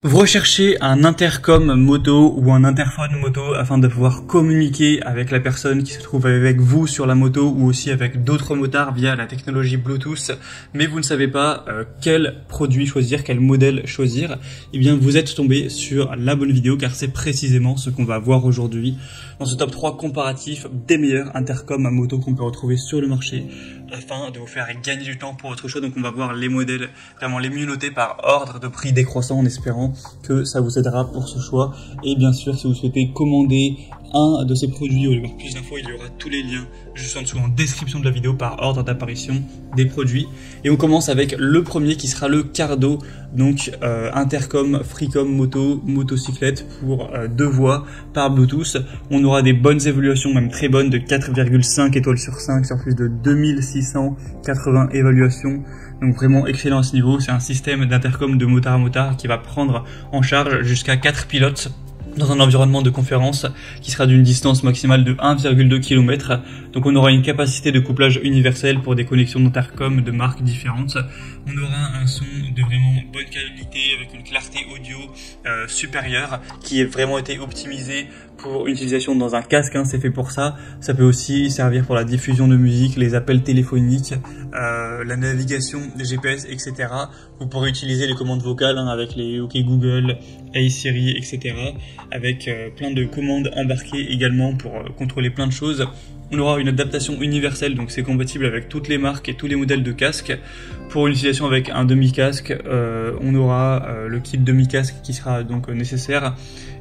Vous recherchez un intercom moto ou un interphone moto afin de pouvoir communiquer avec la personne qui se trouve avec vous sur la moto ou aussi avec d'autres motards via la technologie Bluetooth, mais vous ne savez pas quel produit choisir, quel modèle choisir. Eh bien, vous êtes tombé sur la bonne vidéo car c'est précisément ce qu'on va voir aujourd'hui dans ce top 3 comparatif des meilleurs intercoms à moto qu'on peut retrouver sur le marché afin de vous faire gagner du temps pour votre choix. Donc on va voir les modèles vraiment les mieux notés par ordre de prix décroissant en espérant que ça vous aidera pour ce choix. Et bien sûr, si vous souhaitez commander un de ces produits ou avoir plus d'infos, il y aura tous les liens juste en dessous en description de la vidéo par ordre d'apparition des produits. Et on commence avec le premier qui sera le Cardo, donc intercom, freecom moto, motocyclette pour 2 voies par Bluetooth. On aura des bonnes évaluations, même très bonnes, de 4,5 étoiles sur 5 sur plus de 2680 évaluations. Donc vraiment excellent à ce niveau. C'est un système d'intercom de motard à motard qui va prendre en charge jusqu'à 4 pilotes dans un environnement de conférence qui sera d'une distance maximale de 1,2 km. Donc on aura une capacité de couplage universelle pour des connexions d'intercom de marques différentes. On aura un son de vraiment bonne qualité avec une clarté audio supérieure qui a vraiment été optimisée pour une utilisation dans un casque, c'est fait pour ça. Ça peut aussi servir pour la diffusion de musique, les appels téléphoniques, la navigation, les GPS, etc. Vous pourrez utiliser les commandes vocales avec les OK Google, Hey Siri, etc. avec plein de commandes embarquées également pour contrôler plein de choses. On aura une adaptation universelle, donc c'est compatible avec toutes les marques et tous les modèles de casques. Pour une utilisation avec un demi-casque, on aura le kit demi-casque qui sera donc nécessaire.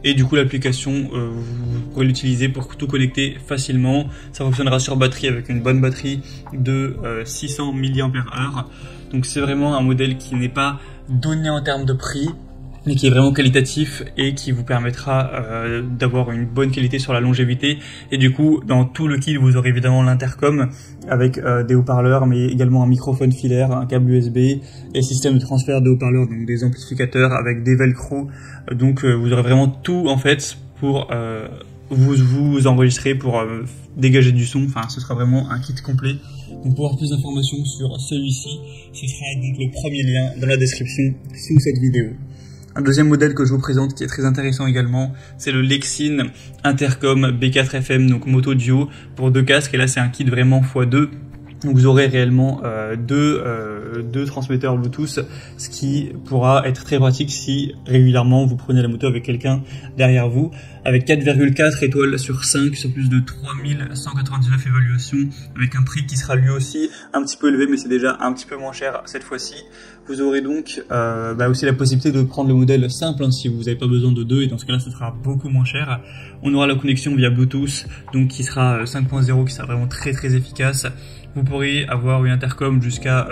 Et du coup l'application, vous pourrez l'utiliser pour tout connecter facilement. Ça fonctionnera sur batterie avec une bonne batterie de 600 mAh. Donc c'est vraiment un modèle qui n'est pas donné en termes de prix, mais qui est vraiment qualitatif et qui vous permettra d'avoir une bonne qualité sur la longévité. Et du coup, dans tout le kit, vous aurez évidemment l'intercom avec des haut-parleurs, mais également un microphone filaire, un câble USB et système de transfert de haut-parleurs, donc des amplificateurs avec des velcro. Donc vous aurez vraiment tout en fait pour vous enregistrer, pour dégager du son. Enfin, ce sera vraiment un kit complet. Donc pour avoir plus d'informations sur celui-ci, ce sera donc le premier lien dans la description sous cette vidéo. Un deuxième modèle que je vous présente qui est très intéressant également, c'est le Lexin Intercom B4FM, donc moto duo pour 2 casques. Et là c'est un kit vraiment x2. Donc vous aurez réellement deux transmetteurs Bluetooth, ce qui pourra être très pratique si régulièrement vous prenez la moto avec quelqu'un derrière vous, avec 4,4 étoiles sur 5 sur plus de 3199 évaluations, avec un prix qui sera lui aussi un petit peu élevé, mais c'est déjà un petit peu moins cher cette fois-ci. Vous aurez donc aussi la possibilité de prendre le modèle simple si vous n'avez pas besoin de 2, et dans ce cas-là, ce sera beaucoup moins cher. On aura la connexion via Bluetooth, donc qui sera 5.0, qui sera vraiment très très efficace. Vous pourrez avoir une intercom jusqu'à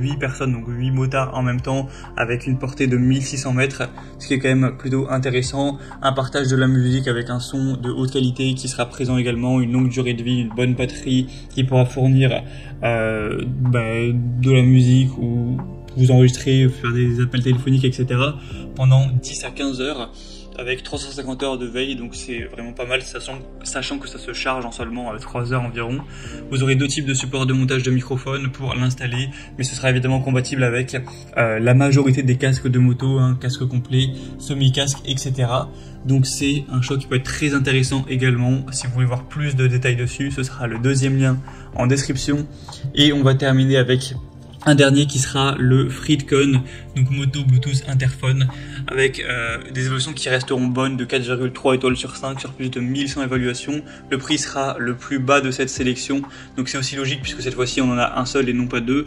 8 personnes, donc 8 motards en même temps, avec une portée de 1600 mètres, ce qui est quand même plutôt intéressant. Un partage de la musique avec un son de haute qualité qui sera présent également, une longue durée de vie, une bonne batterie qui pourra fournir de la musique ou vous enregistrer, faire des appels téléphoniques, etc. pendant 10 à 15 heures. Avec 350 heures de veille, donc c'est vraiment pas mal, sachant que ça se charge en seulement 3 heures environ. Vous aurez 2 types de supports de montage de microphone pour l'installer, mais ce sera évidemment compatible avec la majorité des casques de moto, casque complet, semi-casque, etc. Donc c'est un choix qui peut être très intéressant également. Si vous voulez voir plus de détails dessus, ce sera le deuxième lien en description. Et on va terminer avec un dernier qui sera le Freecon, donc moto Bluetooth interphone, avec des évaluations qui resteront bonnes de 4,3 étoiles sur 5 sur plus de 1100 évaluations. Le prix sera le plus bas de cette sélection, donc c'est aussi logique puisque cette fois-ci on en a un seul et non pas 2,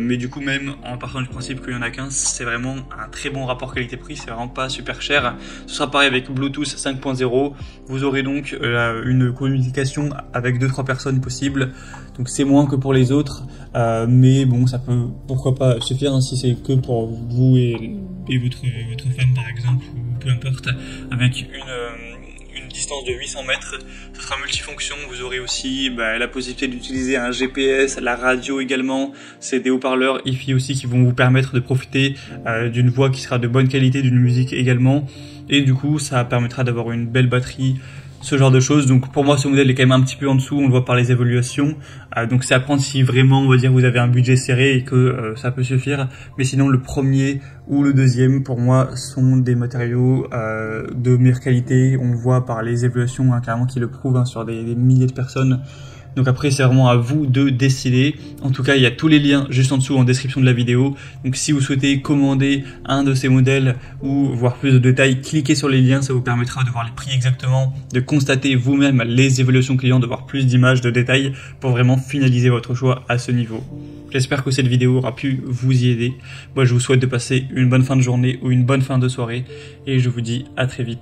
mais du coup même en partant du principe qu'il y en a qu'un, c'est vraiment un très bon rapport qualité-prix, c'est vraiment pas super cher. Ce sera pareil avec Bluetooth 5.0, vous aurez donc une communication avec 2-3 personnes possible, donc c'est moins que pour les autres, mais bon, ça peut pourquoi pas suffire si c'est que pour vous et votre femme par exemple, ou peu importe, avec une distance de 800 mètres. Ce sera multifonction, vous aurez aussi la possibilité d'utiliser un GPS, la radio également, c'est des haut-parleurs hi-fi aussi qui vont vous permettre de profiter d'une voix qui sera de bonne qualité, d'une musique également, et du coup ça permettra d'avoir une belle batterie ce genre de choses. Donc pour moi ce modèle est quand même un petit peu en dessous, on le voit par les évaluations. Donc c'est à prendre si vraiment on va dire vous avez un budget serré et que ça peut suffire. Mais sinon le premier ou le deuxième pour moi sont des matériaux de meilleure qualité. On le voit par les évaluations clairement qui le prouvent sur des milliers de personnes. Donc après c'est vraiment à vous de décider. En tout cas il y a tous les liens juste en dessous en description de la vidéo. Donc si vous souhaitez commander un de ces modèles ou voir plus de détails, cliquez sur les liens, ça vous permettra de voir les prix exactement, de constater vous-même les évaluations clients, de voir plus d'images, de détails pour vraiment finaliser votre choix à ce niveau. J'espère que cette vidéo aura pu vous y aider. Moi je vous souhaite de passer une bonne fin de journée ou une bonne fin de soirée et je vous dis à très vite.